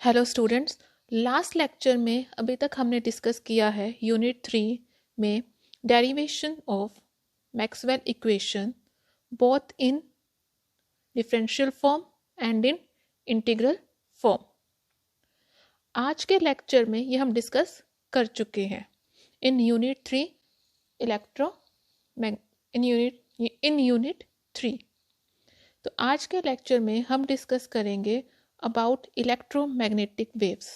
Hello students. Last lecture में अभी तक हमने डिस्कस किया है यूनिट 3 में derivation of Maxwell equation both in differential form and in integral form. आज के लेक्चर में ये हम डिस्कस कर चुके हैं in unit 3 electro in unit 3। तो आज के लेक्चर में हम डिस्कस करेंगे about electromagnetic waves।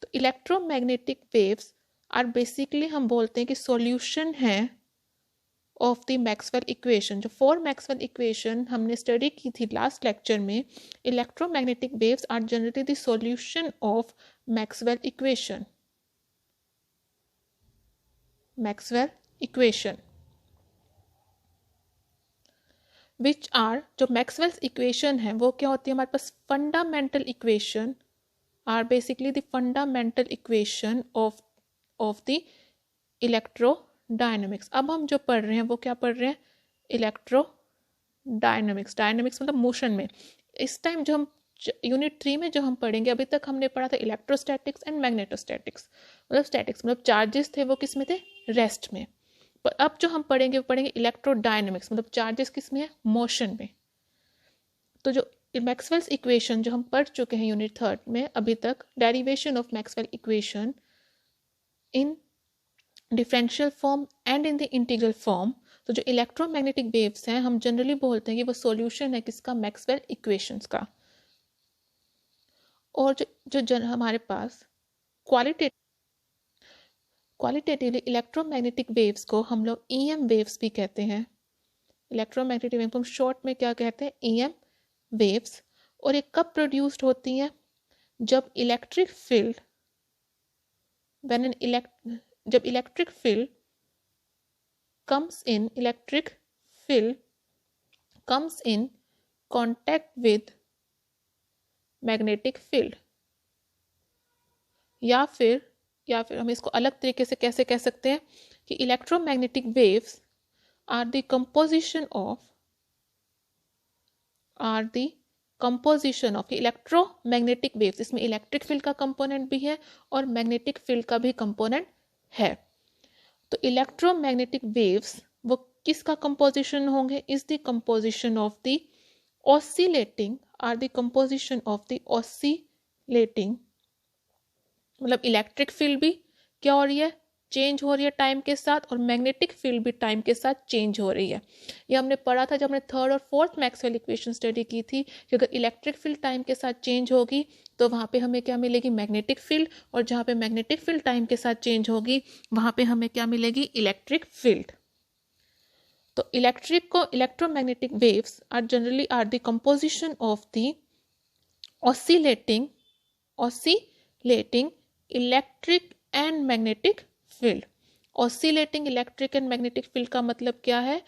तो इलेक्ट्रोमैग्नेटिक वेव्स आर बेसिकली हम बोलते हैं कि सॉल्यूशन है ऑफ द मैक्सवेल इक्वेशन। जो 4 मैक्सवेल इक्वेशन हमने स्टडी की थी लास्ट लेक्चर में, electromagnetic waves are generally the solution of Maxwell equation. Maxwell equation which are, जो मैक्सवेल्स इक्वेशन है वो क्या होती है हमारे पास, fundamental equation are basically the fundamental equation of the electrodynamics. अब हम जो पढ़ रहे हैं वो क्या पढ़ रहे हैं, इलेक्ट्रोडायनेमिक्स। डायनेमिक्स मतलब मोशन में। इस टाइम जो हम यूनिट 3 में जो हम पढ़ेंगे, अभी तक हमने पढ़ा था इलेक्ट्रोस्टैटिक्स एंड मैग्नेटोस्टैटिक्स। मतलब स्टैटिक्स मतलब चार्जेस थे वो किस में थे, रेस्ट में। पर अब जो हम पढ़ेंगे वो पढ़ेंगे इलेक्ट्रोडायनेमिक्स, मतलब चार्जेस किस में है, मोशन में। तो जो मैक्सवेल्स इक्वेशन जो हम पढ़ चुके हैं यूनिट 3 में अभी तक, derivation of Maxwell equation in differential form and in the integral form. तो जो इलेक्ट्रोमैग्नेटिक वेव्स हैं हम जनरली बोलते हैं कि वो सॉल्यूशन है किसका, मैक्सवेल इक्वेशंस का। और जो हमारे पास क्वालिटेटिवली इलेक्ट्रोमैग्नेटिक वेव्स को हम लोग EM वेव्स भी कहते हैं। इलेक्ट्रोमैग्नेटिक वेव को हम शॉर्ट में क्या कहते हैं, EM वेव्स। और ये कब प्रोड्यूस्ड होती हैं, जब इलेक्ट्रिक फील्ड जब electric field comes in contact with magnetic field. या फिर हम इसको अलग तरीके से कैसे कह सकते हैं कि electromagnetic waves are the composition of electromagnetic waves. इसमें इलेक्ट्रिक फील्ड का कंपोनेंट भी है और मैग्नेटिक फील्ड का भी कंपोनेंट है। तो इलेक्ट्रोमैग्नेटिक वेव्स वो किसका कंपोजिशन होंगे, is the composition of the oscillating मतलब इलेक्ट्रिक फील्ड भी क्या हो रही है, चेंज हो रही है टाइम के साथ, और मैग्नेटिक फील्ड भी टाइम के साथ चेंज हो रही है। ये हमने पढ़ा था जब हमने 3rd और 4th मैक्सवेल इक्वेशन स्टडी की थी कि अगर इलेक्ट्रिक फील्ड टाइम के साथ चेंज होगी तो वहाँ पे हमें क्या मिलेगी, मैग्नेटिक फील्ड। और जहाँ पे मैग्नेटिक फील्ड टाइम के साथ चेंज होगी वहाँ पे हमें क्या मिलेगी, इलेक्ट्रिक फील्ड। तो electromagnetic waves are generally the composition of the oscillating electric and magnetic field. Oscillating electric and magnetic field का मतलब क्या है,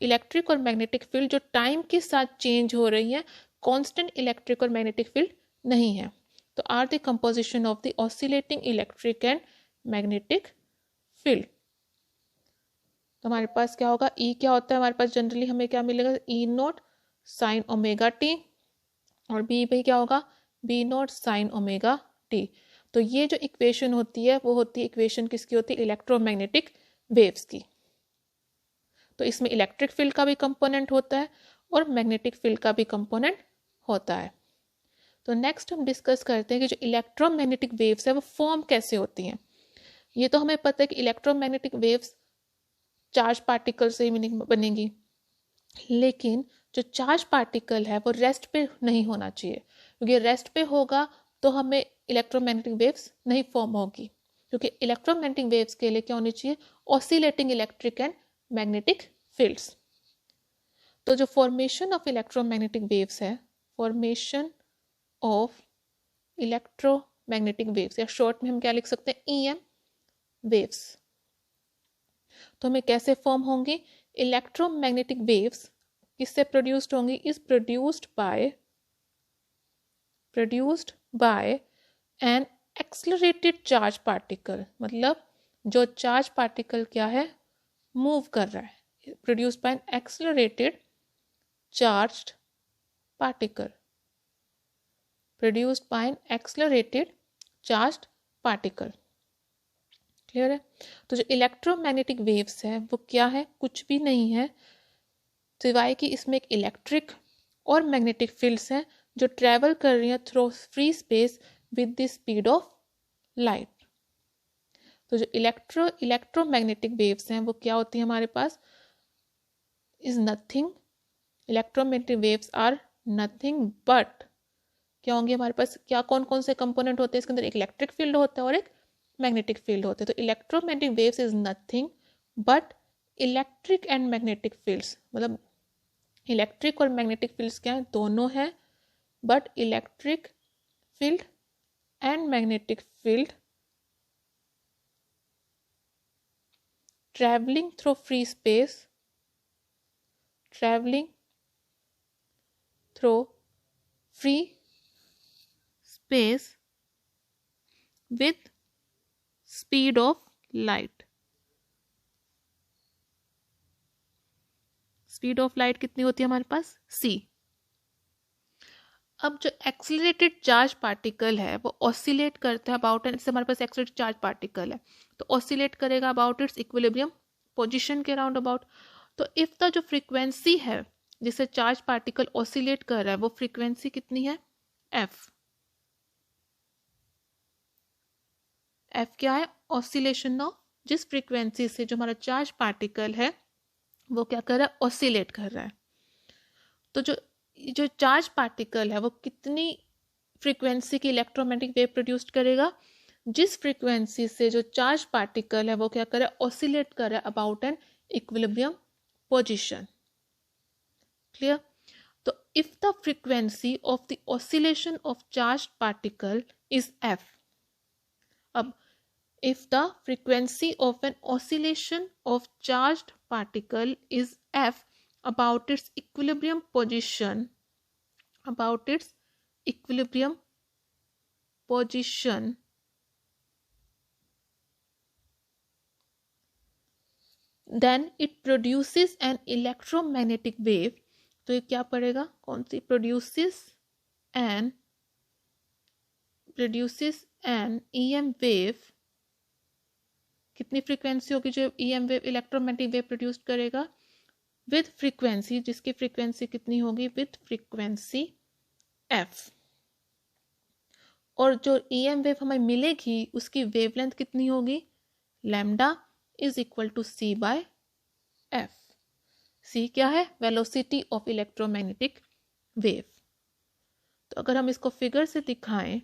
इलेक्ट्रिक और मैग्नेटिक फील्ड जो टाइम के साथ चेंज हो रही है, कांस्टेंट इलेक्ट्रिक और मैग्नेटिक फील्ड नहीं है। तो are the composition of the oscillating electric and magnetic field. तो हमारे पास क्या होगा, E क्या होता है हमारे पास, जनरली हमें क्या मिलेगा, E0 sin ओमेगा टी, और B भी क्या होगा, B0 sin ओमेगा टी। तो ये जो इक्वेशन होती है वो होती है इक्वेशन किसकी होती है, इलेक्ट्रोमैग्नेटिक वेव्स की। तो इसमें इलेक्ट्रिक फील्ड का भी कंपोनेंट होता है और मैग्नेटिक फील्ड का भी कंपोनेंट होता है। तो नेक्स्ट हम डिस्कस करते हैं कि जो इलेक्ट्रोमैग्नेटिक वेव्स है वो फॉर्म कैसे होती हैं। ये तो हमें पता है कि इलेक्ट्रोमैग्नेटिक वेव्स चार्ज पार्टिकल से ही बनेगी, लेकिन जो चार्ज पार्टिकल है वो रेस्ट पे नहीं होना चाहिए, क्योंकि रेस्ट पे होगा तो हमें इलेक्ट्रोमैग्नेटिक वेव्स नहीं फॉर्म होगी। क्योंकि इलेक्ट्रोमैग्नेटिक वेव्स के लिए क्या होनी चाहिए, oscillating electric and magnetic fields. तो जो फॉर्मेशन ऑफ इलेक्ट्रोमैग्नेटिक वेव्स है, फॉर्मेशन ऑफ इलेक्ट्रोमैग्नेटिक वेव्स, या शॉर्ट में हम क्या लिख सकते हैं, EM वेव्स। तो हमें कैसे फॉर्म होंगी, इलेक्ट्रोमैग्नेटिक वेव्स किससे प्रोड्यूस्ड होंगी, is produced by an accelerated charge particle. मतलब जो चार्ज पार्टिकल क्या है, मूव कर रहा है, produced by an accelerated charged particle produced by an accelerated charged particle. Clear है? तो जो इलेक्ट्रोमैग्नेटिक वेव्स है वो क्या है? कुछ भी नहीं है सिवाय कि इसमें एक इलेक्ट्रिक और मैग्नेटिक फील्ड्स हैं जो ट्रैवल कर रही हैं through free space with the speed of light. तो जो इलेक्ट्रोमैग्नेटिक वेव्स हैं वो क्या होती हैं हमारे पास? Is nothing, electromagnetic waves are nothing but क्या होंगे हमारे पास? क्या कौन कौन से कंपोनेंट होते हैं इसके अंदर? एक इलेक्ट्रिक फील्ड होता है और एक मैग्नेटिक फील्ड होते हैं. तो electromagnetic waves is nothing but electric and magnetic fields. मतलब इलेक्ट्रिक और मैग्नेटिक फील्ड्स क्या है? दोनों हैं. But electric field and magnetic field traveling through free space with speed of light. Speed of light कितनी होती है हमारे पास? c. अब जो एक्सीलरेटेड चार्ज पार्टिकल है वो ऑसिलेट करता है अबाउट, इससे हमारे पास एक्सीलरेटेड चार्ज पार्टिकल है तो ऑसिलेट करेगा अबाउट इट्स इक्विलिब्रियम पोजीशन के राउंड अबाउट. तो इफ द जो फ्रीक्वेंसी है जिससे चार्ज पार्टिकल ऑसिलेट कर रहा है वो फ्रीक्वेंसी कितनी है? f. f क्या है? ऑसिलेशन ऑफ, जिस फ्रीक्वेंसी से जो हमारा चार्ज पार्टिकल है वो क्या कर रहा है? ऑसिलेट कर रहा है. तो जो चार्ज पार्टिकल है वो कितनी फ्रीक्वेंसी की इलेक्ट्रोमैग्नेटिक वेव प्रोड्यूस करेगा? जिस फ्रीक्वेंसी से जो चार्ज पार्टिकल है वो क्या कर रहा है? ऑसिलेट कर रहा है about an equilibrium position. Clear? तो if the frequency of the oscillation of charge particle is f. अब if the frequency of an oscillation of charged particle is f about its equilibrium position, then it produces an electromagnetic wave. तो ये क्या पड़ेगा? कौन सी? produces an EM wave. कितनी frequency होगी जो EM wave electromagnetic wave produce करेगा? With frequency, जिसकी फ्रीक्वेंसी कितनी होगी? With frequency f. और जो EM वेव हमें मिलेगी उसकी वेवलेंथ कितनी होगी? Lambda is equal to c by f. c क्या है? Velocity of electromagnetic wave. तो अगर हम इसको फिगर से दिखाएं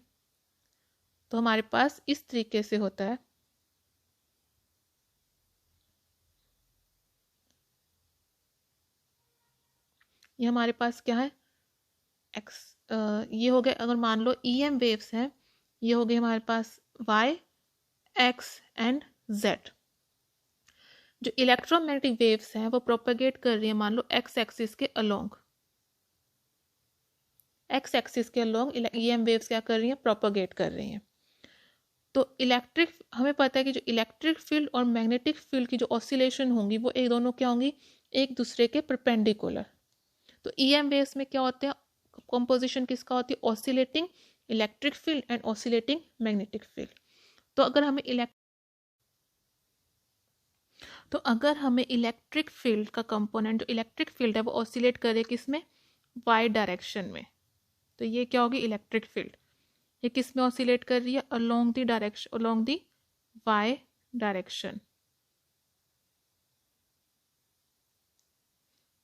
तो हमारे पास इस तरीके से होता है. ये हमारे पास क्या है? ये हो गए, अगर मान लो EM वेव्स हैं, ये हो गए हमारे पास y, x एंड z. जो इलेक्ट्रोमैग्नेटिक वेव्स हैं वो प्रोपेगेट कर रही है मान लो x एक्सिस के अलोंग. x एक्सिस के अलोंग EM वेव्स क्या कर रही हैं? प्रोपेगेट कर रही हैं. तो इलेक्ट्रिक, हमें पता है कि जो इलेक्ट्रिक फील्ड और मैग्नेटिक फील्ड की जो ऑसिलेशन होंगी वो एक दोनों क्या होंगी? एक दूसरे के परपेंडिकुलर. तो EM वेव्स में क्या होते हैं? कंपोजिशन किसका होती है? Oscillating electric field and oscillating magnetic field. तो अगर हमें इलेक्ट्रिक फील्ड का कंपोनेंट, जो इलेक्ट्रिक फील्ड है वो ऑसिलेट करे किसमें? y डायरेक्शन में. तो ये क्या होगी? Electric field. ये किस में ऑसिलेट कर रही है? Along the direction, along the y direction.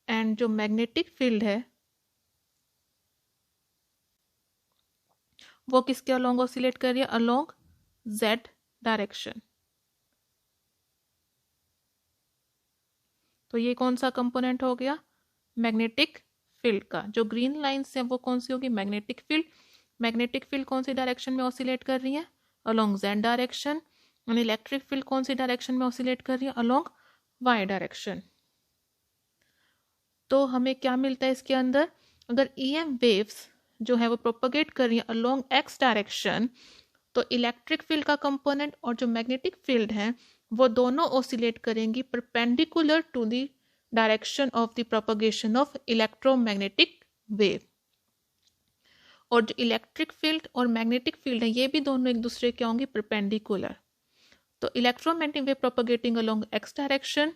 And जो मैग्नेटिक फील्ड है वो किसके अलोंग ऑसिलेट कर रही है? Along z direction. तो ये कौन सा कंपोनेंट हो गया? मैग्नेटिक फील्ड का. जो ग्रीन लाइंस है वो कौन सी होगी? Magnetic field. मैग्नेटिक फील्ड कौन सी डायरेक्शन में ऑसिलेट कर रही है? Along z direction. और इलेक्ट्रिक फील्ड कौन सी डायरेक्शन में ऑसिलेट कर रही है? Along y direction. तो हमें क्या मिलता है इसके अंदर? अगर EM वेव्स जो है वो प्रोपगेट कर रही है अलोंग x डायरेक्शन तो इलेक्ट्रिक फील्ड का कंपोनेंट और जो मैग्नेटिक फील्ड है वो दोनों ऑसिलेट करेंगी perpendicular to the direction of the propagation of electromagnetic wave. और जो इलेक्ट्रिक फील्ड और मैग्नेटिक फील्ड है ये भी दोनों एक दूसरे के होंगे परपेंडिकुलर। तो electromagnetic wave propagating along x direction,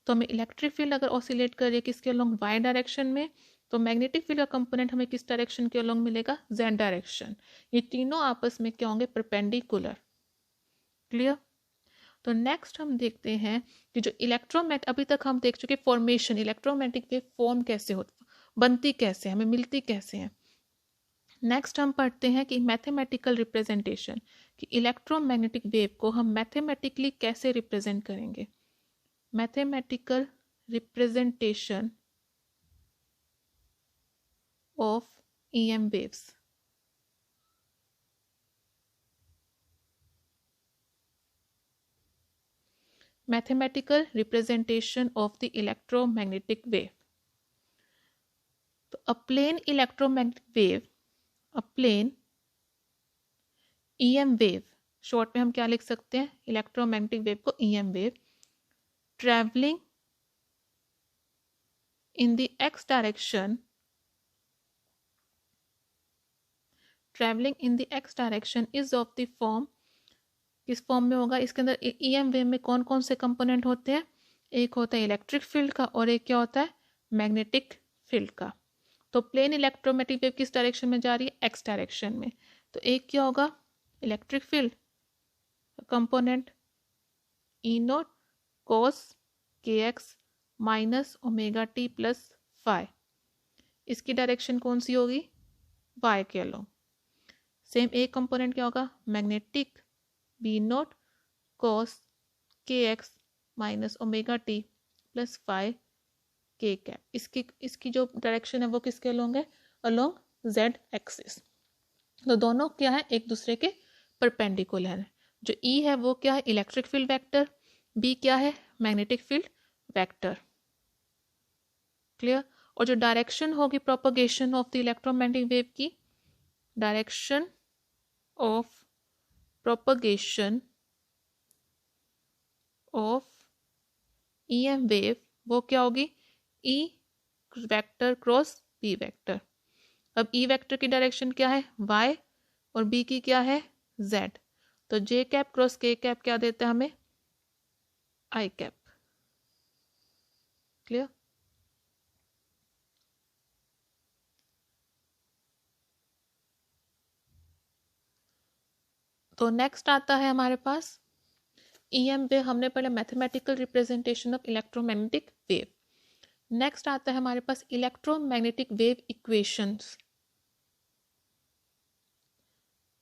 तो हमें इलेक्ट्रिक फील्ड अगर ऑसिलेट कर रही है किसके अलोंग वाई डायरेक्शन में, तो मैग्नेटिक फील्ड का कंपोनेंट हमें किस डायरेक्शन के अलोंग मिलेगा, जेड डायरेक्शन। ये तीनों आपस में क्या होंगे, परपेंडिकुलर। क्लियर। तो नेक्स्ट हम देखते हैं कि जो इलेक्ट्रोमैग्नेट, अभी तक हम देख चुके फॉर्मेशन, इलेक्ट्रोमैग्नेटिक वेव फॉर्म कैसे होती, बनती कैसे, हमें मिलती कैसे है। नेक्स्ट हम पढ़ते हैं कि मैथमेटिकल रिप्रेजेंटेशन, कि इलेक्ट्रोमैग्नेटिक वेव को हम मैथमेटिकली कैसे रिप्रेजेंट करेंगे। Mathematical representation of EM waves। Mathematical representation of the electromagnetic wave. तो अ प्लेन इलेक्ट्रोमैग्नेटिक वेव, अ प्लेन EM वेव, शॉर्ट में हम क्या लिख सकते हैं, इलेक्ट्रोमैग्नेटिक वेव को EM wave, travelling in the x direction, travelling in the x direction is of the form, किस form में होगा, इसके अंदर EM वेव में कौन कौन से कंपोनेंट होते हैं, एक होता है इलेक्ट्रिक फील्ड का और एक क्या होता है, मैग्नेटिक फील्ड का। तो प्लेन इलेक्ट्रोमैग्नेटिक वेव किस डायरेक्शन में जा रही है, एक्स डायरेक्शन में। तो एक क्या होगा, electric field component E naught cos के x minus omega T plus phi, इसकी डायरेक्शन कौन सी होगी, वाई के अलोंग। सेम एक कंपोनेंट क्या होगा, मैग्नेटिक बी नॉट कॉस के x minus omega T plus phi K cap, इसकी जो डायरेक्शन है वो किसके अलोंग है, अलोंग जेड एक्सिस। तो दोनों क्या है, एक दूसरे के परपेंडिकुलर है। जो ई है वो क्या है, इलेक्ट्रिक फील्ड वेक्टर, बी क्या है, मैग्नेटिक फील्ड वेक्टर। क्लियर। और जो डायरेक्शन होगी propagation of the electromagnetic wave की, direction of propagation of EM wave, वो क्या होगी, E vector cross B vector. अब E वेक्टर की डायरेक्शन क्या है, Y, और B की क्या है, Z। तो J cap cross K cap क्या देता है हमें, I कैप। क्लियर। तो नेक्स्ट आता है हमारे पास EM वेव, हमने पढ़ा mathematical representation of electromagnetic wave. Next आता है हमारे पास electromagnetic wave equations.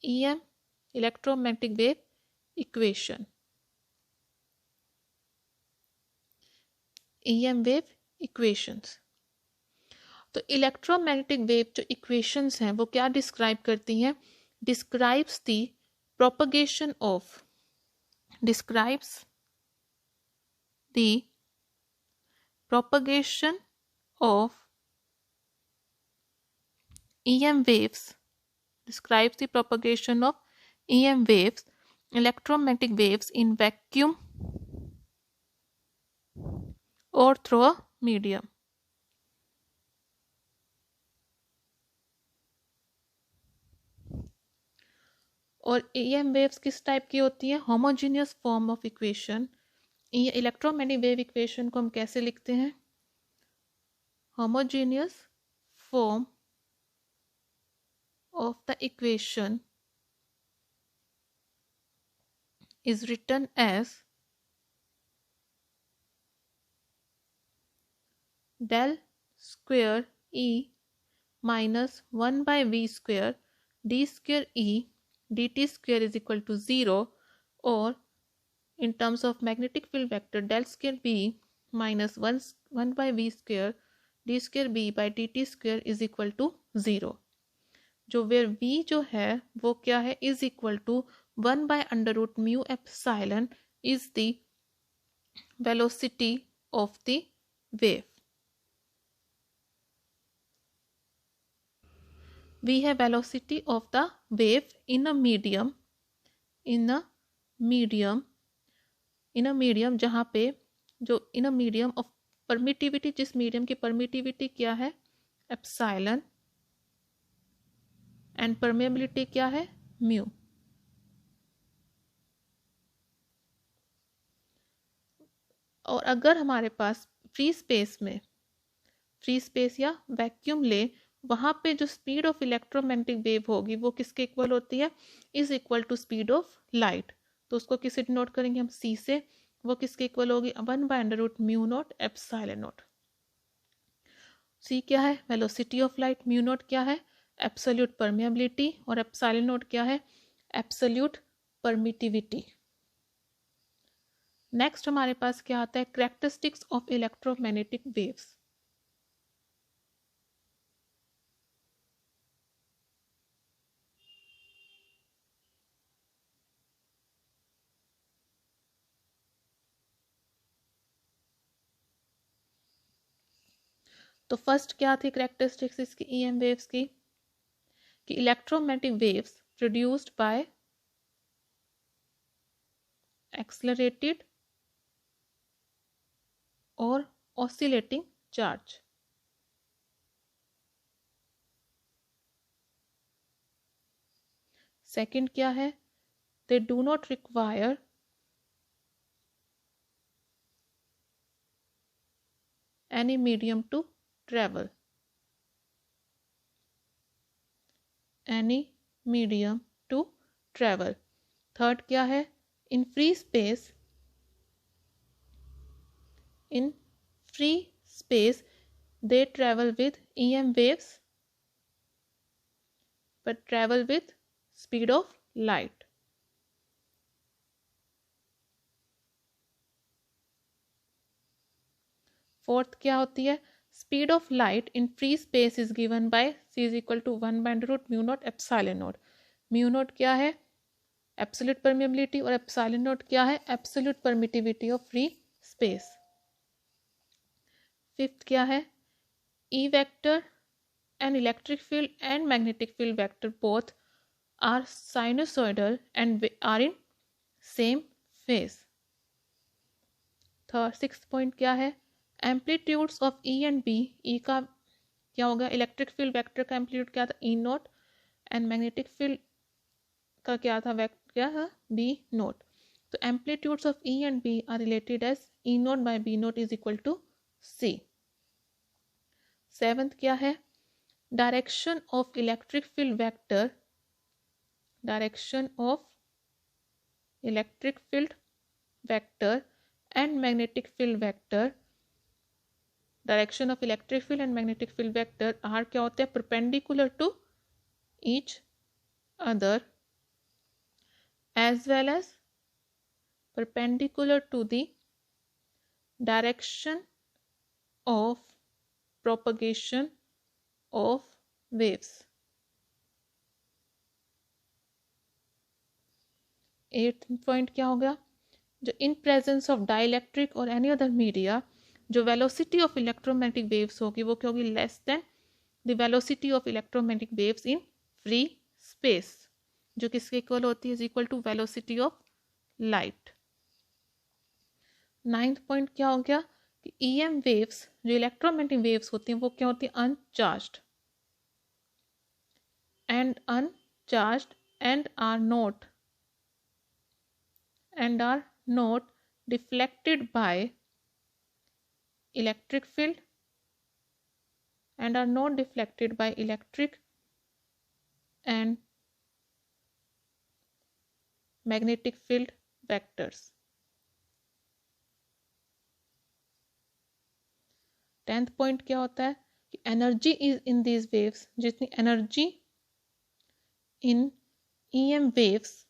EM electromagnetic wave equation, EM wave equations. तो इलेक्ट्रोमैग्नेटिक वेव जो इक्वेशंस हैं वो क्या डिस्क्राइब करती हैं, describes the propagation of, describes the propagation of EM waves, describes the propagation of EM waves, electromagnetic waves in vacuum or through a medium। और EM waves किस type की होती है, homogeneous form of equation. Electromagnetic wave equation को हम कैसे लिखते हैं, homogeneous form of the equation is written as del square E minus 1 by V square d square E dt square is equal to 0, or in terms of magnetic field vector del square B minus 1 by V square d square B by dt square is equal to 0, जो where V जो है वो क्या है, is equal to 1 by under root mu epsilon is the velocity of the wave। We have velocity of the wave in a medium, in a medium जहाँ पे जो in a medium of permittivity, जिस medium की permittivity क्या है, epsilon and permeability क्या है, mu. और अगर हमारे पास फ्री स्पेस या वैक्यूम ले, वहां पे जो स्पीड ऑफ इलेक्ट्रोमैग्नेटिक वेव होगी वो किसके इक्वल होती है, is equal to speed of light. तो उसको किससे डिनोट करेंगे हम, सी से। वो किसके इक्वल होगी, 1/√μ0 एप्सिलॉन नॉट। सी क्या है, velocity of light, mu naught क्या है, एब्सोल्यूट परमेबिलिटी, और एप्सिलॉन नॉट क्या है, एब्सोल्यूट परमिटिविटी। नेक्स्ट हमारे पास क्या आता है, कैरेक्टरिस्टिक्स ऑफ इलेक्ट्रोमैग्नेटिक वेव्स। तो फर्स्ट क्या थी कैरेक्टरिस्टिक्स इसकी ईएम वेव्स की, कि electromagnetic waves produced by accelerated और ऑसिलेटिंग चार्ज। सेकंड क्या है, they do not require any medium to travel, any medium to travel। Third क्या है, in free space they travel with EM waves but travel with speed of light। Fourth क्या होती है, speed of light in free space is given by c is equal to 1/√μ0 epsilon naught. Mu naught क्या है, absolute permeability, और epsilon naught क्या है, absolute permittivity of free space. Fifth क्या है, E vector and electric field and magnetic field vector both are sinusoidal and are in same phase. Third sixth point क्या है, amplitudes of E and B, E का क्या होगा, electric field vector का amplitude क्या था, E naught, and magnetic field का क्या था, वेक्टर क्या था, बी नॉट। तो amplitudes of E and B are related as E naught by B naught is equal to C. Seventh क्या है, direction of electric field vector, direction of electric field vector and magnetic field vector, direction of electric field and magnetic field vector are क्या होते हैं, perpendicular to each other as well as perpendicular to the direction of propagation of waves। Eighth point क्या हो गया, जो in presence of dielectric और any other media जो velocity of electromagnetic waves होगी वो क्या होगी, less than the velocity of electromagnetic waves in free space, जो किसके इक्वल होती है, is equal to velocity of light. Ninth point क्या हो गया, कि ईएम वेव्स जो इलेक्ट्रोमैग्नेटिक वेव्स होती हैं वो क्या होती है, uncharged and are not deflected by electric field and are not deflected by electric and magnetic field vectors। 10th point क्या होता है, कि energy is in these waves, जितनी energy in EM waves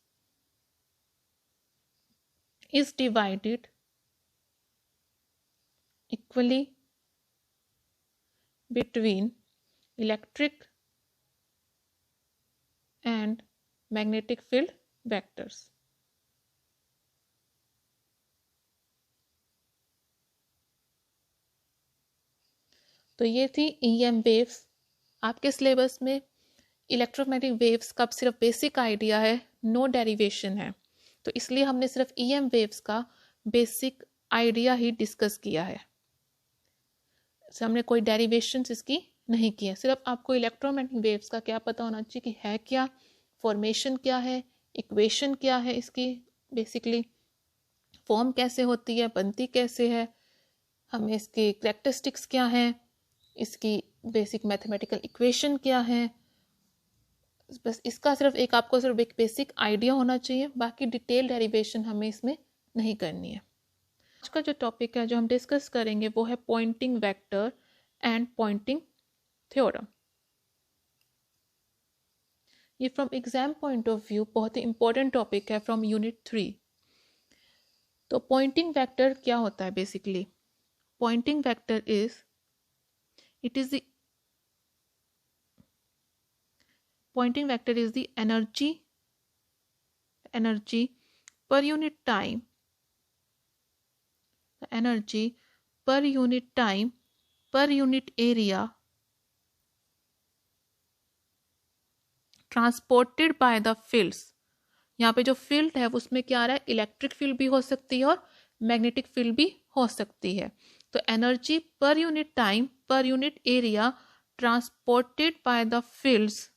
is divided equally between electric and magnetic field vectors। तो ये थी EM waves. आपके syllabus में इलेक्ट्रोमैग्नेटिक वेव्स का सिर्फ बेसिक आइडिया है, नो डेरिवेशन है, तो इसलिए हमने सिर्फ ईएम वेव्स का बेसिक आइडिया ही डिस्कस किया है, हमने कोई डेरिवेशन इसकी नहीं किया। सिर्फ आपको इलेक्ट्रोमैग्नेटिक वेव्स का क्या पता होना चाहिए कि है क्या, फॉर्मेशन क्या है, इक्वेशन क्या है इसकी, बेसिकली फॉर्म कैसे होती है, बनती कैसे है, हमें इसकी कैरेक्टरिस्टिक्स क्या है, इसकी बेसिक मैथमेटिकल इक्वेशन क्या है। बस इसका सिर्फ एक आपको सिर्फ एक बेसिक आइडिया होना चाहिए, बाकी डिटेल डेरिवेशन हमें इसमें नहीं करनी है। आज का जो टॉपिक है जो हम डिस्कस करेंगे वो है Poynting vector and Poynting theorem. ये from exam point of view बहुत ही इंपॉर्टेंट टॉपिक है फ्रॉम यूनिट 3। तो पॉइंटिंग वेक्टर क्या होता है बेसिकली? Poynting vector is it is the pointing vector is the energy per unit time, the energy per unit time per unit area transported by the fields। यहाँ पे जो field है उसमें क्या आ रहा है, इलेक्ट्रिक फील्ड भी हो सकती है और मैग्नेटिक फील्ड भी हो सकती है। तो energy per unit time per unit area transported by the fields,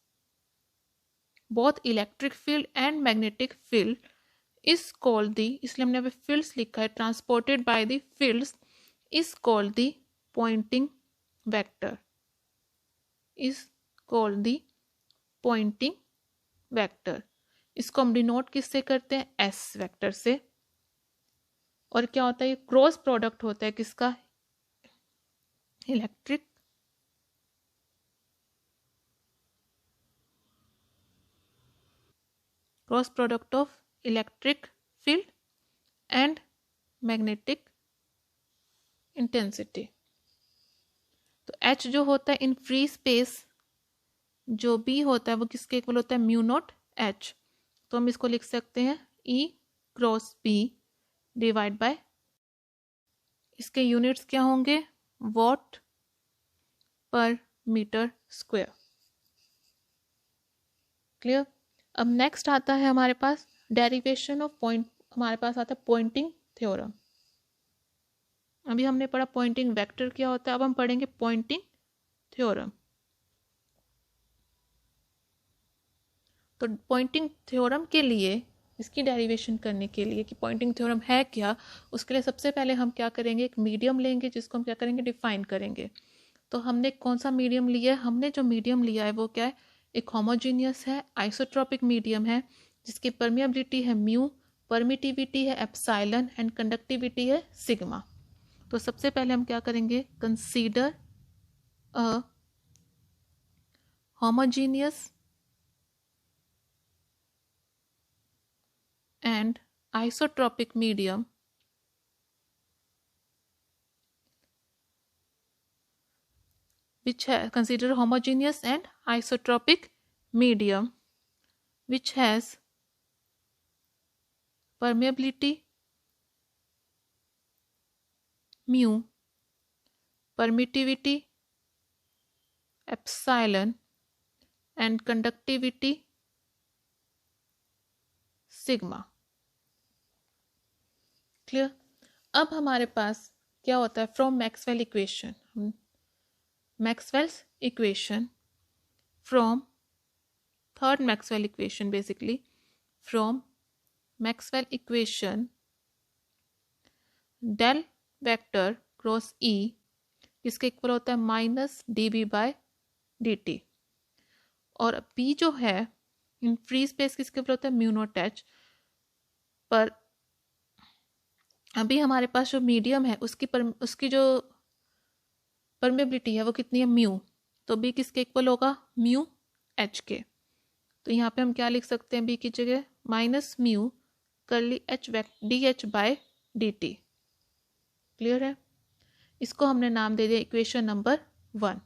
both electric field and magnetic field is called the, इसलिए हमने यहाँ पे फील्ड्स लिखा है, transported by the fields is called the Poynting vector, is called the Poynting vector. इसको हम denote किससे करते हैं? एस वेक्टर से। और क्या होता है, ये क्रॉस प्रोडक्ट होता है किसका? Electric cross product of electric field and magnetic intensity. तो H जो होता है इन फ्री स्पेस, जो B होता है वो किसके इक्वल होता है? Mu not H। तो हम इसको लिख सकते हैं E cross B divide by, इसके यूनिट्स क्या होंगे? वॉट पर मीटर स्क्वायर। क्लियर? अब नेक्स्ट आता है हमारे पास डेरिवेशन ऑफ पॉइंट, हमारे पास आता है पॉइंटिंग थ्योरम। अभी हमने पढ़ा पॉइंटिंग वेक्टर क्या होता है, अब हम पढ़ेंगे पॉइंटिंग थ्योरम। तो पॉइंटिंग थ्योरम के लिए, इसकी डेरिवेशन करने के लिए कि पॉइंटिंग थ्योरम है क्या, उसके लिए सबसे पहले हम क्या करेंगे, एक मीडियम लेंगे जिसको हम क्या करेंगे? डिफाइन करेंगे। तो हमने कौन सा मीडियम लिया है? हमने जो मीडियम लिया है वो क्या है? एक होमोजीनियस है, आइसोट्रोपिक मीडियम है, जिसकी परमिएबिलिटी है म्यू, परमिटिविटी है एप्सिलॉन एंड कंडक्टिविटी है सिग्मा। तो सबसे पहले हम क्या करेंगे? Consider a homogeneous and isotropic medium which has, consider homogeneous and isotropic medium which has permeability mu, permittivity epsilon and conductivity sigma. Clear? अब हमारे पास क्या होता है? From Maxwell equation, Maxwell's equation from third Maxwell equation, basically from Maxwell equation del vector cross E किसके equal होता है? Minus d B by D t. और पी जो है इन फ्री स्पेस किसके इक्वल होता है? Mu naught H. पर अभी हमारे पास जो मीडियम है उसकी जो परमेबिलिटी है वो कितनी है? म्यू। तो बी किसके इक्वल होगा? म्यू एच के। तो यहाँ पे हम क्या लिख सकते हैं? बी की जगह माइनस म्यू करली H D H by D T. Clear है? इसको हमने नाम दे दिया equation number 1।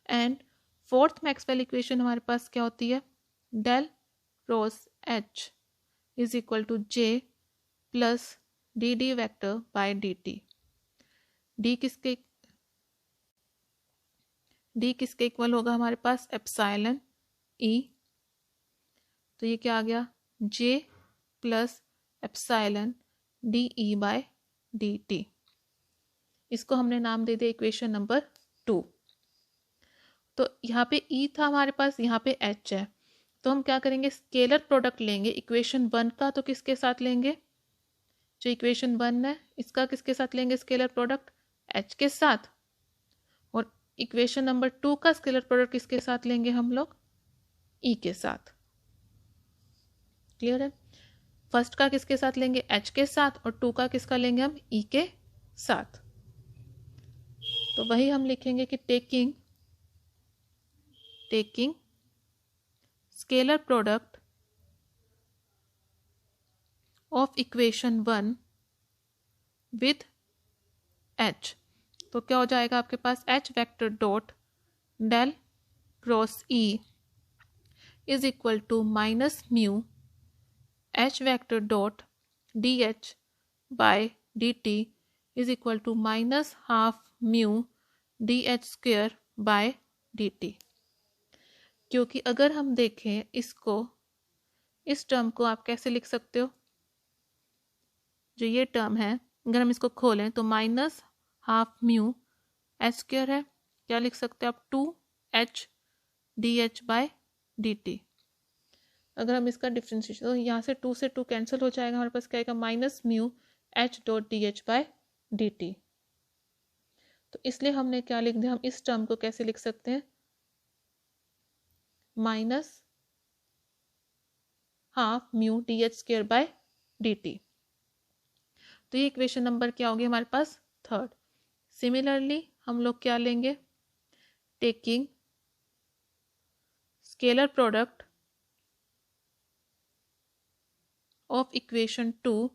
And fourth Maxwell equation हमारे पास क्या होती है? Del cross H is equal to J plus D D vector by D T. D किसके इक्वल होगा हमारे पास? एप्सिलॉन ई। तो ये क्या आ गया? J plus epsilon d E by D t. इसको हमने नाम दे दिया इक्वेशन नंबर 2। तो यहाँ पे ई था हमारे पास, यहाँ पे एच है, तो हम क्या करेंगे, स्केलर प्रोडक्ट लेंगे इक्वेशन 1 का, तो किसके साथ लेंगे, जो इक्वेशन 1 है इसका किसके साथ लेंगे स्केलर प्रोडक्ट, एच के साथ। और इक्वेशन नंबर 2 का स्केलर प्रोडक्ट किसके साथ लेंगे हम लोग, ई के साथ। क्लियर है। फर्स्ट का किसके साथ लेंगे, एच के साथ, और 2 का किसका लेंगे हम, ई के साथ। तो वही हम लिखेंगे कि taking scalar product of equation 1 with H, तो क्या हो जाएगा आपके पास, H vector dot del cross E is equal to minus mu H vector dot D H by D T is equal to minus half mu d H square by D t. क्योंकि अगर हम देखें इसको, इस term को आप कैसे लिख सकते हो, जो ये टर्म है अगर हम इसको खोलें तो minus half mu H square है, क्या लिख सकते हैं आप, 2h D H by D T. अगर हम इसका डिफ्रेंशिएशन, तो यहाँ से 2 से 2 कैंसिल हो जाएगा, हमारे पास क्या आएगा, minus mu H dot D H by D T. तो इसलिए हमने क्या लिख दिया, हम इस टर्म को कैसे लिख सकते हैं, minus half mu d H square by D T. तो ये इक्वेशन नंबर क्या होगी हमारे पास, 3rd। सिमिलरली हम लोग क्या लेंगे, taking scalar product of equation 2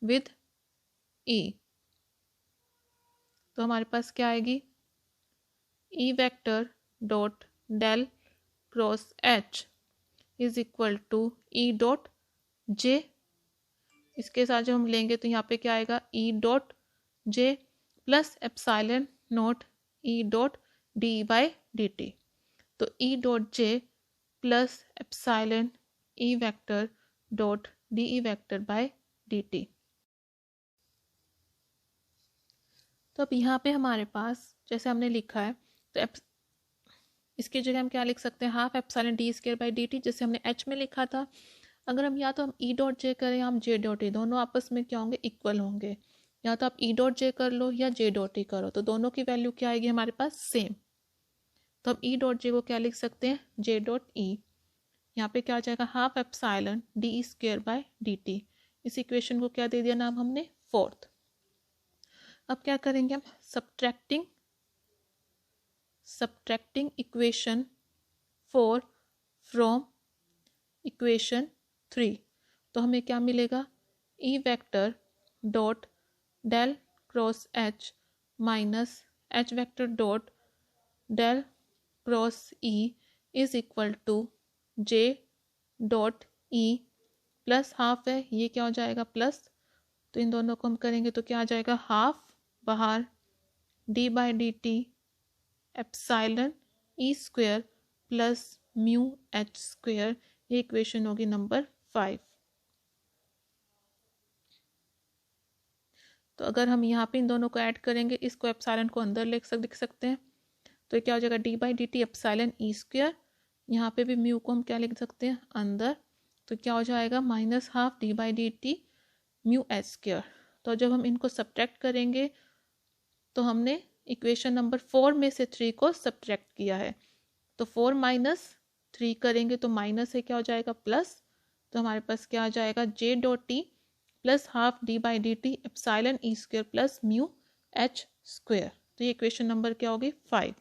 with E, तो हमारे पास क्या आएगी, E vector dot del cross H is equal to E dot J, इसके साथ जब हम लेंगे तो यहाँ पे क्या आएगा, E dot J plus epsilon naught E dot d by D T. तो E dot J plus epsilon E vector dot d E vector by D T. तो अब यहाँ पे हमारे पास जैसे हमने लिखा है, तो इसकी जगह हम क्या लिख सकते हैं, half epsilon D square by D T, जैसे हमने एच में लिखा था। अगर हम या तो हम ई डॉट जे करें या हम जे डॉट ई, दोनों आपस में क्या होंगे, इक्वल होंगे। या तो आप ई डॉट जे कर लो या जे डॉट ई करो, तो दोनों की वैल्यू क्या आएगी हमारे पास, सेम। तो हम ई डॉट जे को क्या लिख सकते हैं, जे डॉट ई। यहाँ पे क्या आ जाएगा, हाफ एप्सिलॉन डी ई स्क्वायर बाय डी टी। इस इक्वेशन को क्या दे दिया नाम हमने, 4th। अब क्या करेंगे हम, सब्ट्रैक्टिंग इक्वेशन 4 फ्रॉम इक्वेशन 3, तो हमें क्या मिलेगा, E vector dot del cross H minus H vector dot del cross E is equal to J dot E plus half है, ये क्या हो जाएगा प्लस, तो इन दोनों को हम करेंगे तो क्या आ जाएगा, हाफ बाहर D by D T epsilon E square plus mu H square. ये इक्वेशन होगी नंबर 5। तो अगर हम यहाँ पे इन दोनों को ऐड करेंगे, इसको एप्सिलॉन को अंदर लिख सकते हैं, तो ये क्या हो जाएगा, D by D T epsilon E square, यहाँ पे भी म्यू को हम क्या लिख सकते हैं अंदर, तो क्या हो जाएगा minus half D by D T mu H square. तो जब हम इनको सब्ट्रैक्ट करेंगे तो हमने इक्वेशन नंबर 4 में से 3 को सब्ट्रैक्ट किया है, तो 4 माइनस 3 करेंगे तो माइनस है, क्या हो जाएगा प्लस, तो हमारे पास क्या आ जाएगा, J dot T plus half D by D T epsilon E square plus mu H square. तो ये इक्वेशन नंबर क्या होगी, 5।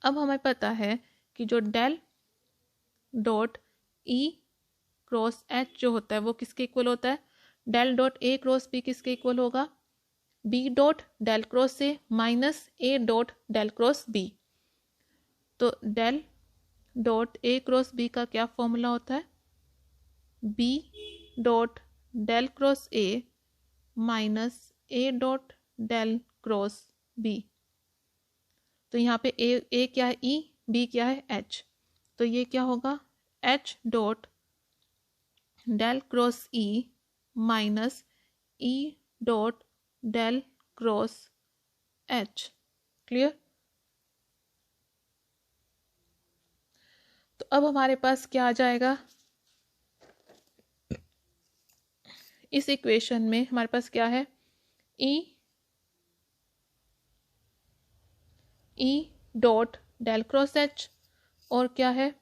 अब हमें पता है कि जो del dot E cross H जो होता है वो किसके इक्वल होता है, del dot A cross B किसके इक्वल होगा, B dot del cross A minus A dot del cross B. तो del dot A cross B का क्या फॉर्मूला होता है, B dot del cross A minus A dot del cross B. तो यहाँ पे ए क्या है ई, बी क्या है एच, तो ये क्या होगा H dot del cross E minus E dot del cross H. Clear. अब हमारे पास क्या आ जाएगा, इस इक्वेशन में हमारे पास क्या है, E dot del cross H और क्या है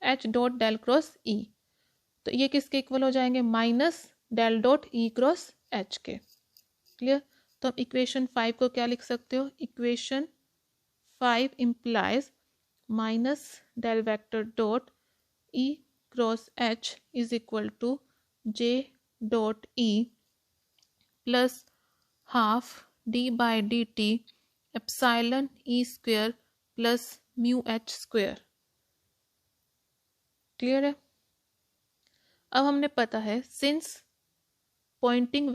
H dot del cross E. तो ये किसके इक्वल हो जाएंगे, minus del dot E cross H के। क्लियर। तो हम इक्वेशन 5 को क्या लिख सकते हो, equation 5 implies minus del vector dot E cross H is equal to J dot E plus half D by D T epsilon E square plus mu H square. Clear है। अब हमने पता है since Poynting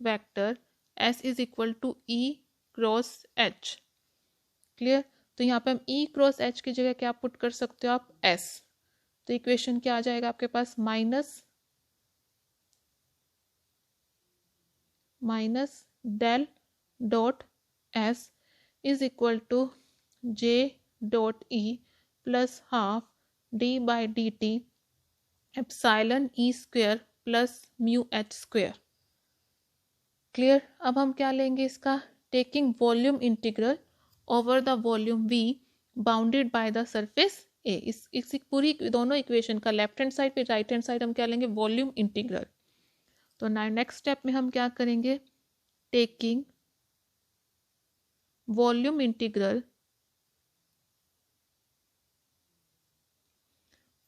vector S is equal to E cross H. Clear. तो यहाँ पे हम ई cross H की जगह क्या पुट कर सकते हो आप, एस। तो इक्वेशन क्या आ जाएगा आपके पास, minus del dot S is equal to J dot E plus half D by D T epsilon E square plus mu H square. Clear. अब हम क्या लेंगे इसका, taking volume integral over the volume v bounded by the surface a। इस पूरी दोनों equation का left hand side पे राइट हैंड साइड हम क्या लेंगे, वॉल्यूम इंटीग्रल। तो नेक्स्ट स्टेप में हम क्या करेंगे, taking volume integral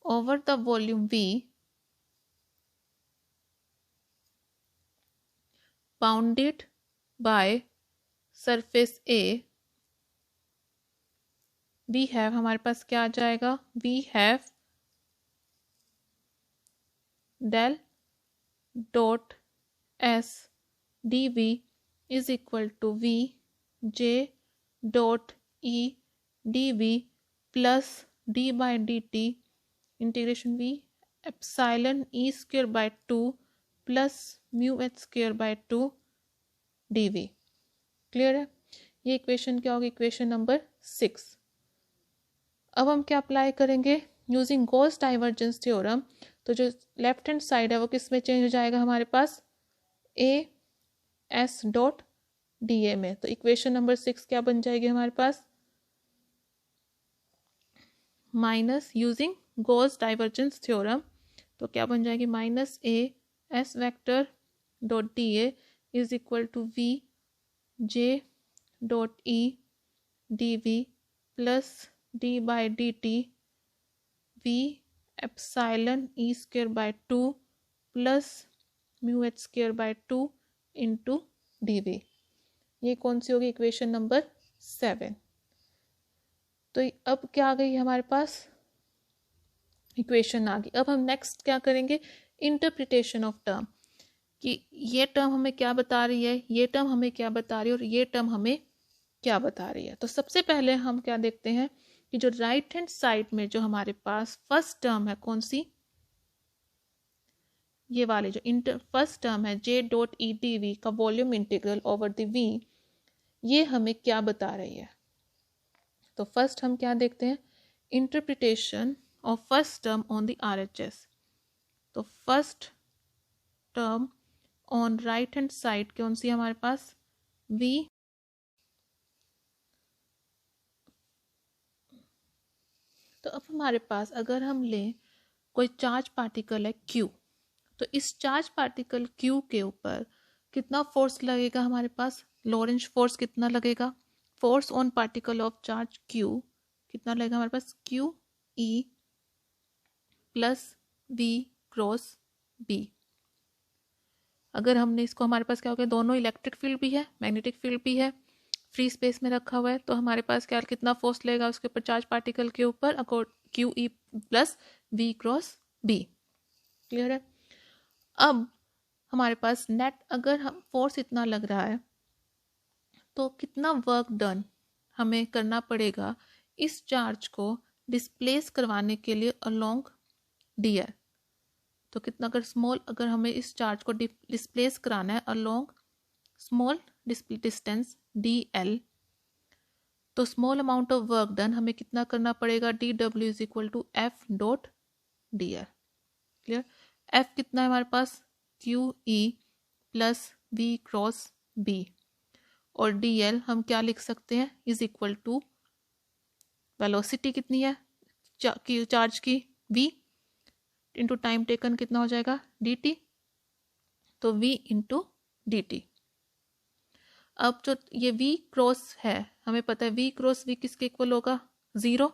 over the volume V bounded by surface A, we have, हमारे पास क्या आ जाएगा, we have del dot S dV is equal to V J dot E dV plus d by dt integration v epsilon E square by 2 plus mu H square by 2 dv। Clear है। ये equation क्या होगी, equation number 6। अब हम क्या apply करेंगे, using Gauss divergence theorem. तो जो लेफ्ट हैंड साइड है वो किस में चेंज हो जाएगा, हमारे पास A S dot D A में। तो इक्वेशन नंबर 6 क्या बन जाएगी हमारे पास, minus using Gauss divergence theorem. तो क्या बन जाएगी, minus A S vector dot D A is equal to V J dot E D V plus d by D T V epsilon E square by 2 plus mu H square by 2 into D V. ये कौन सी होगी, equation number 7। तो अब क्या आ गई हमारे पास, equation आ गई। अब हम नेक्स्ट क्या करेंगे, इंटरप्रिटेशन ऑफ टर्म, कि ये टर्म हमें क्या बता रही है, ये टर्म हमें क्या बता रही है और ये टर्म हमें क्या बता रही है। तो सबसे पहले हम क्या देखते हैं कि जो राइट हैंड साइड में जो हमारे पास फर्स्ट टर्म है, कौन सी, ये वाली जो फर्स्ट टर्म है J dot E D V का volume integral over the V, ये हमें क्या बता रही है। तो फर्स्ट हम क्या देखते हैं, interpretation of first term on the RHS। तो first term on right hand side कौन सी हमारे पास, V। तो अब हमारे पास अगर हम लें कोई चार्ज पार्टिकल है Q, तो इस चार्ज पार्टिकल Q के ऊपर कितना फोर्स लगेगा हमारे पास, लॉरेंज फोर्स कितना लगेगा, force on particle of charge Q कितना लगेगा हमारे पास, Q E plus V cross B। अगर हमने इसको, हमारे पास क्या हो गया, दोनों इलेक्ट्रिक फील्ड भी है मैग्नेटिक फील्ड भी है, फ्री स्पेस में रखा हुआ है। तो हमारे पास क्या, कितना फोर्स लगेगा उसके ऊपर, चार्ज पार्टिकल के ऊपर, accord Q E plus V cross B। Clear है। अब हमारे पास नेट, अगर हम फोर्स इतना लग रहा है तो कितना वर्क डन हमें करना पड़ेगा इस चार्ज को डिस्प्लेस करवाने के लिए अलोंग dr। तो कितना, अगर हमें इस चार्ज को डिस्प्लेस कराना है अलोंग स्मॉल डिस्टेंस dl, तो small amount of work done हमें कितना करना पड़ेगा, dw is equal to F dot dr। Clear. F कितना है हमारे पास, q E plus v cross B, और dl हम क्या लिख सकते हैं, इज इक्वल टू वेलोसिटी कितनी है चार्ज की, v इंटू टाइम टेकन कितना हो जाएगा dt, तो v इंटू dt। अब जो ये v क्रॉस है, हमें पता है v क्रॉस v किसके इक्वल होगा, 0,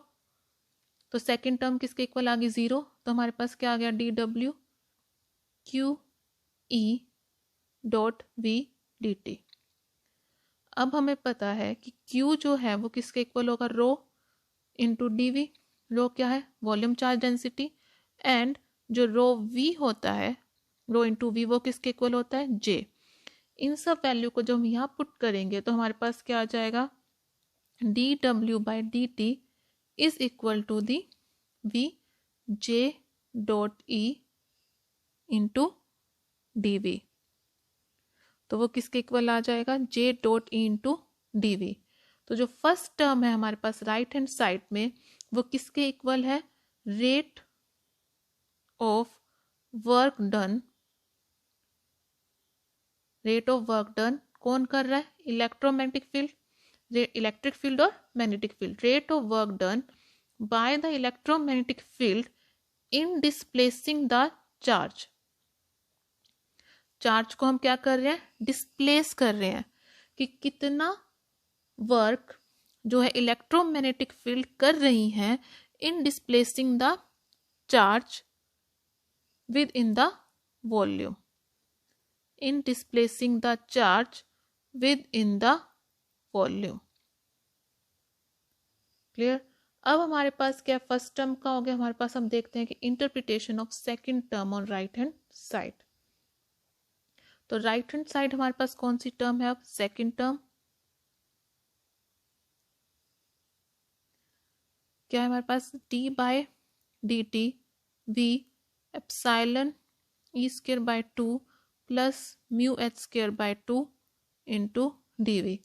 तो सेकंड टर्म किसके इक्वल आ गई 0, तो हमारे पास क्या आ गया dw q e dot v dt। अब हमें पता है कि q जो है वो किसके इक्वल होगा, रो इंटू डी, रो क्या है, वॉल्यूम चार्ज डेंसिटी, एंड जो रो v होता है, रो इंटू वी, वो किसके इक्वल होता है, j। इन सब वैल्यू को जब हम यहाँ पुट करेंगे तो हमारे पास क्या आ जाएगा, dw by D T is equal to the v j dot e into D V, तो वो किसके इक्वल आ जाएगा, j dot E into D V. तो जो फर्स्ट टर्म है हमारे पास राइट हैंड साइड में, वो किसके इक्वल है, rate of work done, rate of work done कौन कर रहा है, इलेक्ट्रोमैग्नेटिक फील्ड, इलेक्ट्रिक फील्ड और magnetic field, rate of work done by the electromagnetic field in displacing the charge. Charge को हम क्या कर रहे हैं, डिस्प्लेस कर रहे हैं, कि कितना वर्क जो है इलेक्ट्रोमैग्नेटिक फील्ड कर रही हैं in displacing the charge within the volume, in displacing the charge within the volume। Clear. अब हमारे पास क्या फर्स्ट टर्म का हो गया, हमारे पास हम देखते हैं कि interpretation of second term on right hand side. तो राइट हैंड साइड हमारे पास कौन सी टर्म है, अब सेकंड टर्म क्या है हमारे पास, d by D T V epsilon E square by 2 plus mu H square by 2 into D V.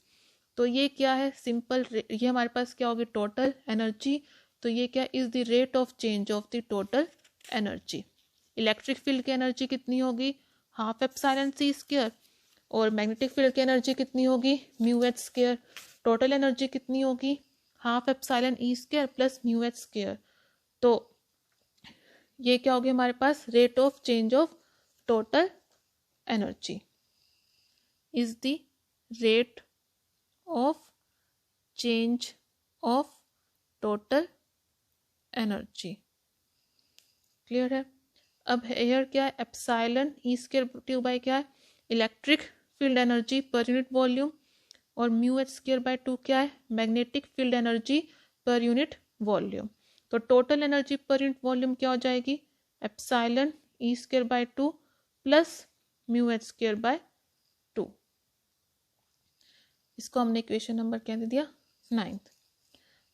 तो ये क्या है, सिंपल, ये हमारे पास क्या होगी, टोटल एनर्जी। तो ये क्या is the rate of change of the total energy. Electric field की एनर्जी कितनी होगी, हाफ एप्सिलॉन सी स्क्वायर, और मैग्नेटिक फील्ड की एनर्जी कितनी होगी, mu H square. Total energy कितनी होगी, half epsilon E square plus mu H square. तो ये क्या होगी हमारे पास, rate of change of total energy is the rate of change of total energy। Clear है। अब हेयर क्या है, epsilon E square two by क्या है, electric field energy per unit volume, और म्यू एच स्क्वायर बाय 2 क्या है, magnetic field energy per unit volume. तो total energy per unit volume क्या हो जाएगी, epsilon E square by 2 plus mu H square by 2। इसको हमने इक्वेशन नंबर क्या दे दिया, 9th।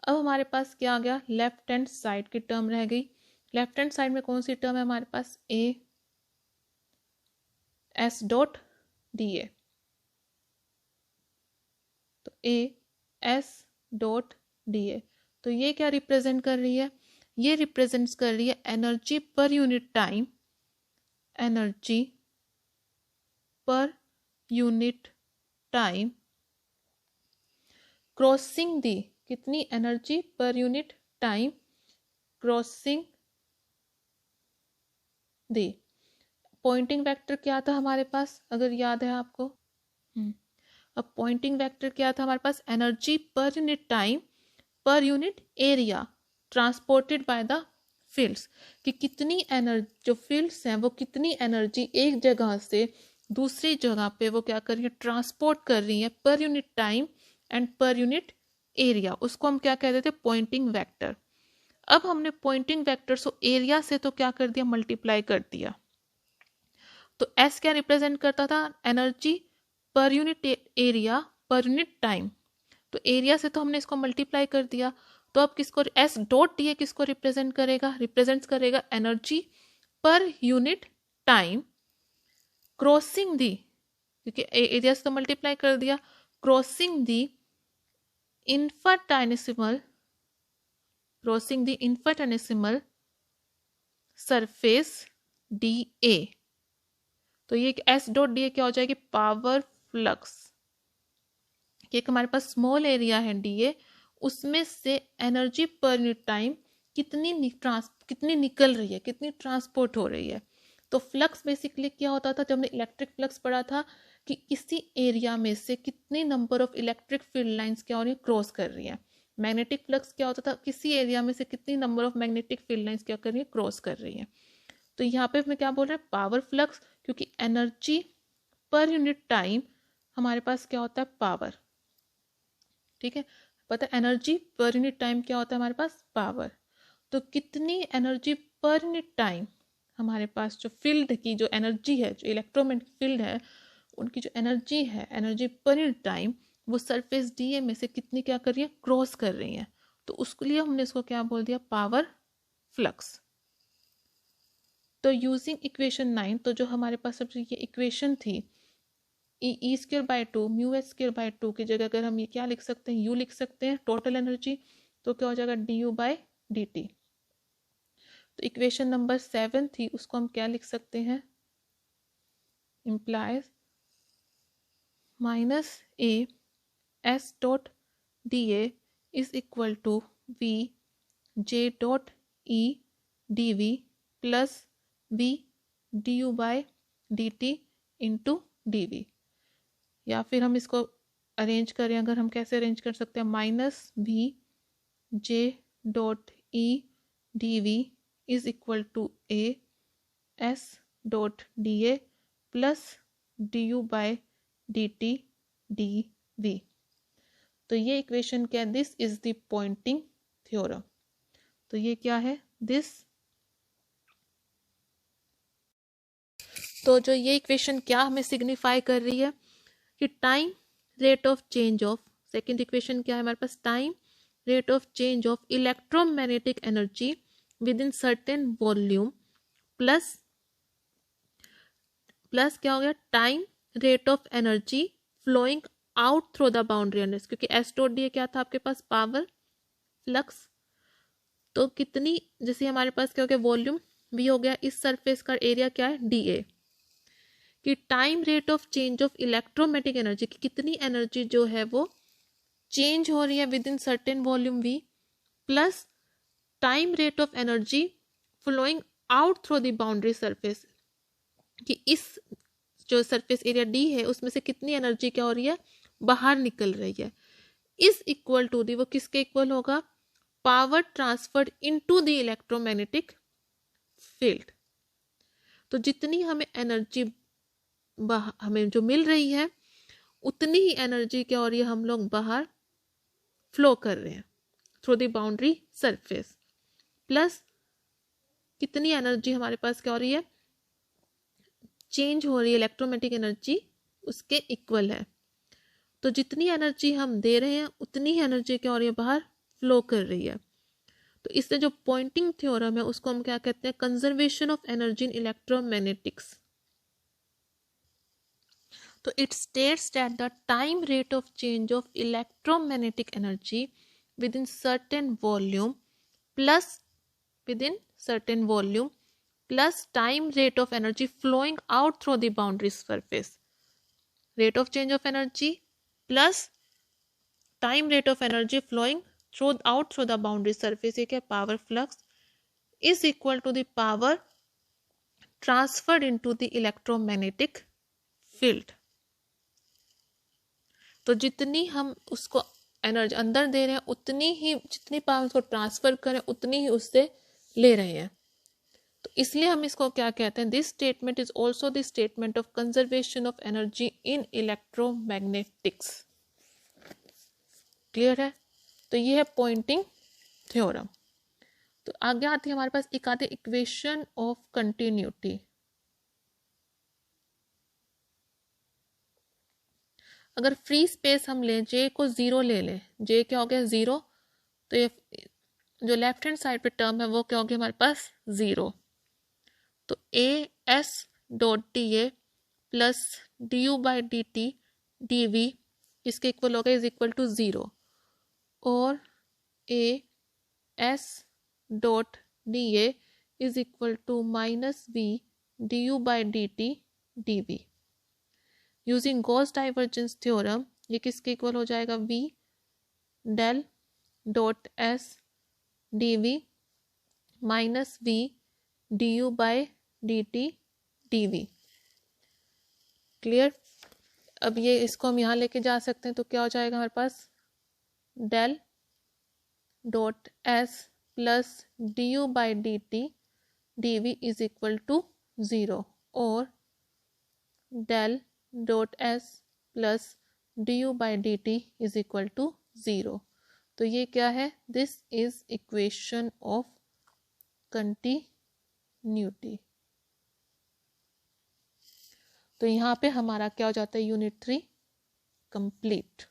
अब हमारे पास क्या आ गया, लेफ्ट हैंड साइड की टर्म रह गई। लेफ्ट हैंड साइड में कौन सी टर्म है हमारे पास, A S dot D A. तो A S dot D A, तो ये क्या रिप्रेजेंट कर रही है, ये रिप्रेजेंट्स कर रही है energy per unit time, energy per unit time crossing the, कितनी energy per unit time crossing the. Poynting vector क्या था हमारे पास, अगर याद है आपको, अब पॉइंटिंग वेक्टर क्या था हमारे पास, energy per unit time per unit area transported by the fields, कि कितनी एनर्जी, जो फील्ड्स हैं वो कितनी एनर्जी एक जगह से दूसरी जगह पे वो क्या कर रही है, ट्रांसपोर्ट कर रही है पर यूनिट टाइम एंड पर यूनिट एरिया। उसको हम क्या कहते थे, पॉइंटिंग वेक्टर। अब हमने पॉइंटिंग वेक्टर को एरिया से तो क्या कर दिया, मल्टीप्लाई कर दिया। तो एस क्या रिप्रेजेंट करता था, एनर्जी पर यूनिट एरिया पर यूनिट टाइम। तो एरिया से तो हमने इसको मल्टीप्लाई कर दिया। तो अब किसको, एस डॉट डी किसको रिप्रेजेंट करेगा, रिप्रेजेंट करेगा energy per unit time crossing दी, क्योंकि एरिया से तो मल्टीप्लाई कर दिया, crossing the infinitesimal crossing the infinitesimal surface dA। तो ये S डॉट डी ए क्या हो जाएगी, पावर फ्लक्स। एक हमारे पास स्मॉल एरिया है डी, उसमें से एनर्जी पर यूनिट टाइम कितनी निकल रही है, कितनी ट्रांसपोर्ट हो रही है। तो फ्लक्स बेसिकली क्या होता था, जब हमने इलेक्ट्रिक फ्लक्स पढ़ा था कि किसी एरिया में से कितने number of electric field lines क्या हो रही है, क्रॉस कर रही है। मैग्नेटिक फ्लक्स क्या होता था, किसी एरिया में से कितनी number of magnetic field lines क्या कर रही है, क्रॉस कर रही है। तो यहाँ पे मैं क्या बोल रहे हैं, पावर फ्लक्स, क्योंकि एनर्जी पर यूनिट टाइम हमारे पास क्या होता है, पावर। ठीक है, पता है एनर्जी पर यूनिट टाइम क्या होता है हमारे पास, पावर। तो कितनी एनर्जी पर यूनिट टाइम हमारे पास जो फील्ड की जो एनर्जी है, जो इलेक्ट्रोमैग्नेटिक फील्ड है, उनकी जो एनर्जी है, एनर्जी पर यूनिट टाइम, वो सरफेस डी में से कितनी क्या कर रही है, क्रॉस कर रही है। तो उसके लिए हमने इसको क्या बोल दिया, पावर फ्लक्स। तो यूजिंग इक्वेशन 9, तो जो हमारे पास सबसे ये इक्वेशन थी, E square by 2 mu S square by 2 की जगह अगर हम ये क्या लिख सकते हैं, यू लिख सकते हैं टोटल एनर्जी, तो क्या हो जाएगा, D U by D T. तो इक्वेशन नंबर 7 थी, उसको हम क्या लिख सकते हैं, implies minus A S dot D A is equal to V J dot E D V plus V D U by D T into D V. या फिर हम इसको अरेंज करें, अगर हम कैसे अरेंज कर सकते हैं, minus V J dot E D V is equal to A S dot D A plus D U by D T D V. तो ये इक्वेशन क्या है, this is the Poynting theorem. तो ये क्या है, दिस, तो जो ये इक्वेशन क्या हमें सिग्निफाई कर रही है कि time rate of change of, second equation क्या है हमारे पास, time rate of change of electromagnetic energy within certain volume plus क्या हो गया, time rate of energy flowing out through the boundary energy, क्योंकि एस डॉट डी क्या था आपके पास, पावर फ्लक्स। तो कितनी, जैसे हमारे पास क्या हो गया, वॉल्यूम भी हो गया, इस सरफेस का एरिया क्या है, डी ए, कि time rate of change of electromagnetic energy की कितनी एनर्जी जो है वो चेंज हो रही है within certain volume V, plus time rate of energy flowing out through the boundary surface, कि इस जो सरफेस एरिया डी है उसमें से कितनी एनर्जी क्या हो रही है, बाहर निकल रही है, इज इक्वल टू दी, वो किसके इक्वल होगा, power transferred into the electromagnetic field. तो जितनी हमें एनर्जी हमें जो मिल रही है, उतनी ही एनर्जी क्या हो रही है, हम लोग बाहर फ्लो कर रहे हैं through the boundary surface, plus कितनी एनर्जी हमारे पास क्या हो रही है, चेंज हो रही है, इलेक्ट्रोमैग्नेटिक एनर्जी उसके इक्वल है। तो जितनी एनर्जी हम दे रहे हैं उतनी ही एनर्जी क्या हो रही है, बाहर फ्लो कर रही है। तो इससे जो पॉइंटिंग थ्योरम है उसको हम क्या कहते हैं, conservation of energy in electromagnetics. तो it states that the time rate of change of electromagnetic energy within certain volume plus time rate of energy flowing out through the boundary surface, rate of change of energy plus time rate of energy flowing out through the boundary surface, ये क्या, power flux is equal to the power transferred into the electromagnetic field। तो जितनी हम उसको energy अंदर दे रहे हैं उतनी ही, जितनी पावर उसको ट्रांसफर करें उतनी ही उससे ले रहे हैं। तो इसलिए हम इसको क्या कहते हैं, this statement is also the statement of conservation of energy in electromagnetics. Clear है, तो ये है पॉइंटिंग थ्योरम। तो आगे आती है हमारे पास एक आती इक्वेशन ऑफ कंटिन्यूटी। अगर फ्री स्पेस हम लें, जे को जीरो ले लें, जे क्या हो गया, जीरो, तो ये जो लेफ्ट हैंड साइड पे टर्म है वो क्या हो गया हमारे पास, जीरो। तो A S dot D A plus D U by D T D V इसके इक्वल हो गया, इज इक्वल टू जीरो। और A S dot D A is equal to minus B D U by D T D B. Using Gauss divergence theorem ये किसके इक्वल हो जाएगा, V del dot S D V minus V D U by D T D V. Clear. अब ये इसको हम यहाँ लेके जा सकते हैं, तो क्या हो जाएगा हमारे पास, del dot S plus D U by D T D V is equal to zero, और del dot S plus D U by D T is equal to zero. तो ये क्या है, this is equation of continuity. तो यहाँ पे हमारा क्या हो जाता है, यूनिट 3 कंप्लीट।